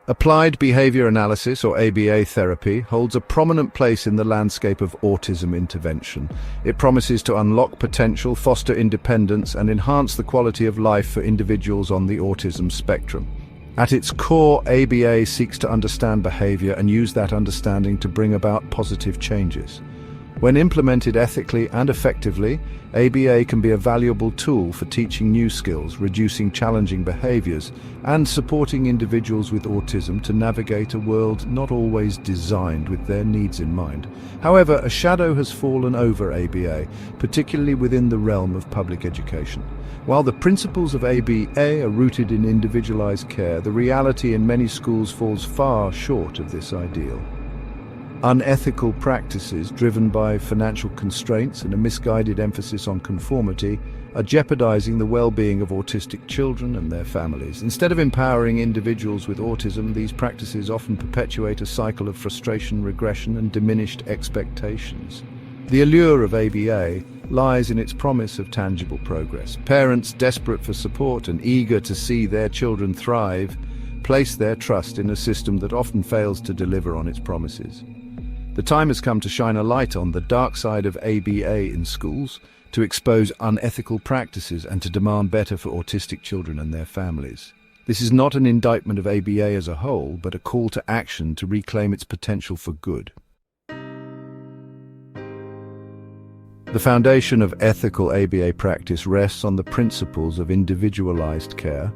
Applied behavior analysis, or ABA therapy, holds a prominent place in the landscape of autism intervention. It promises to unlock potential, foster independence, and enhance the quality of life for individuals on the autism spectrum. At its core, ABA seeks to understand behavior and use that understanding to bring about positive changes. When implemented ethically and effectively, ABA can be a valuable tool for teaching new skills, reducing challenging behaviors, and supporting individuals with autism to navigate a world not always designed with their needs in mind. However, a shadow has fallen over ABA, particularly within the realm of public education. While the principles of ABA are rooted in individualized care, the reality in many schools falls far short of this ideal. Unethical practices driven by financial constraints and a misguided emphasis on conformity are jeopardizing the well-being of autistic children and their families. Instead of empowering individuals with autism, these practices often perpetuate a cycle of frustration, regression, and diminished expectations. The allure of ABA lies in its promise of tangible progress. Parents desperate for support and eager to see their children thrive place their trust in a system that often fails to deliver on its promises. The time has come to shine a light on the dark side of ABA in schools, to expose unethical practices and to demand better for autistic children and their families. This is not an indictment of ABA as a whole, but a call to action to reclaim its potential for good. The foundation of ethical ABA practice rests on the principles of individualized care,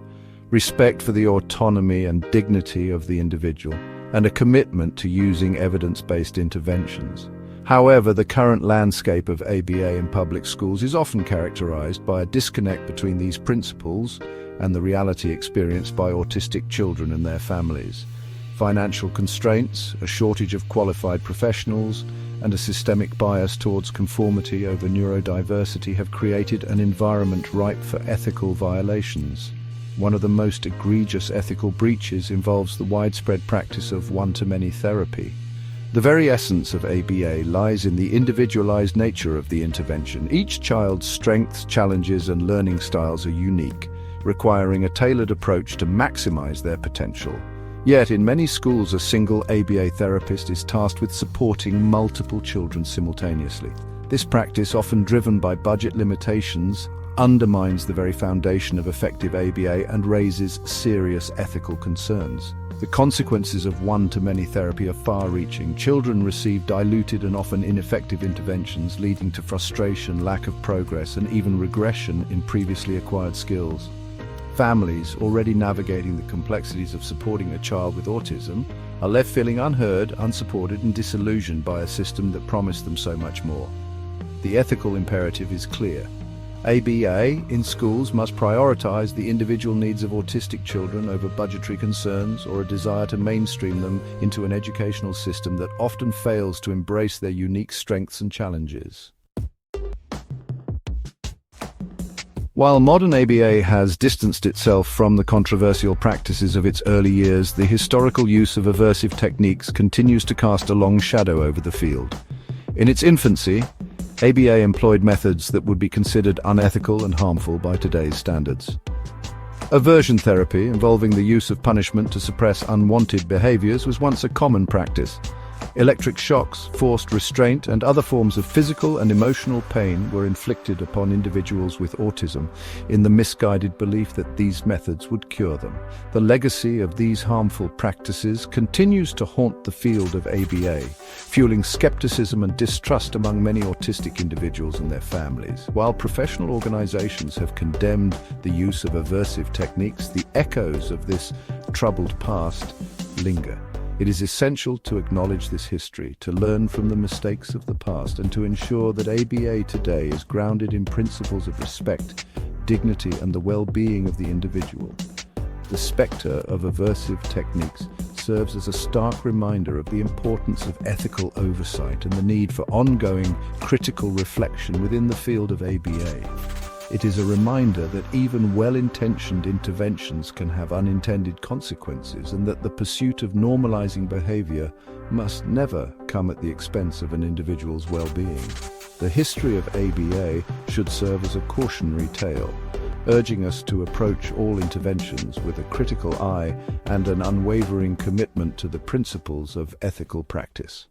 respect for the autonomy and dignity of the individual, and a commitment to using evidence-based interventions. However, the current landscape of ABA in public schools is often characterized by a disconnect between these principles and the reality experienced by autistic children and their families. Financial constraints, a shortage of qualified professionals, and a systemic bias towards conformity over neurodiversity have created an environment ripe for ethical violations. One of the most egregious ethical breaches involves the widespread practice of one-to-many therapy. The very essence of ABA lies in the individualized nature of the intervention. Each child's strengths, challenges, and learning styles are unique, requiring a tailored approach to maximize their potential. Yet, in many schools, a single ABA therapist is tasked with supporting multiple children simultaneously. This practice, often driven by budget limitations, undermines the very foundation of effective ABA and raises serious ethical concerns. The consequences of one-to-many therapy are far-reaching. Children receive diluted and often ineffective interventions, leading to frustration, lack of progress, and even regression in previously acquired skills. Families, already navigating the complexities of supporting a child with autism, are left feeling unheard, unsupported, and disillusioned by a system that promised them so much more. The ethical imperative is clear. ABA in schools must prioritize the individual needs of autistic children over budgetary concerns or a desire to mainstream them into an educational system that often fails to embrace their unique strengths and challenges. While modern ABA has distanced itself from the controversial practices of its early years, the historical use of aversive techniques continues to cast a long shadow over the field. In its infancy, ABA employed methods that would be considered unethical and harmful by today's standards. Aversion therapy, involving the use of punishment to suppress unwanted behaviors, was once a common practice. Electric shocks, forced restraint, and other forms of physical and emotional pain were inflicted upon individuals with autism in the misguided belief that these methods would cure them. The legacy of these harmful practices continues to haunt the field of ABA, fueling skepticism and distrust among many autistic individuals and their families. While professional organizations have condemned the use of aversive techniques, the echoes of this troubled past linger. It is essential to acknowledge this history, to learn from the mistakes of the past, and to ensure that ABA today is grounded in principles of respect, dignity, and the well-being of the individual. The specter of aversive techniques serves as a stark reminder of the importance of ethical oversight and the need for ongoing critical reflection within the field of ABA. It is a reminder that even well-intentioned interventions can have unintended consequences, and that the pursuit of normalizing behavior must never come at the expense of an individual's well-being. The history of ABA should serve as a cautionary tale, urging us to approach all interventions with a critical eye and an unwavering commitment to the principles of ethical practice.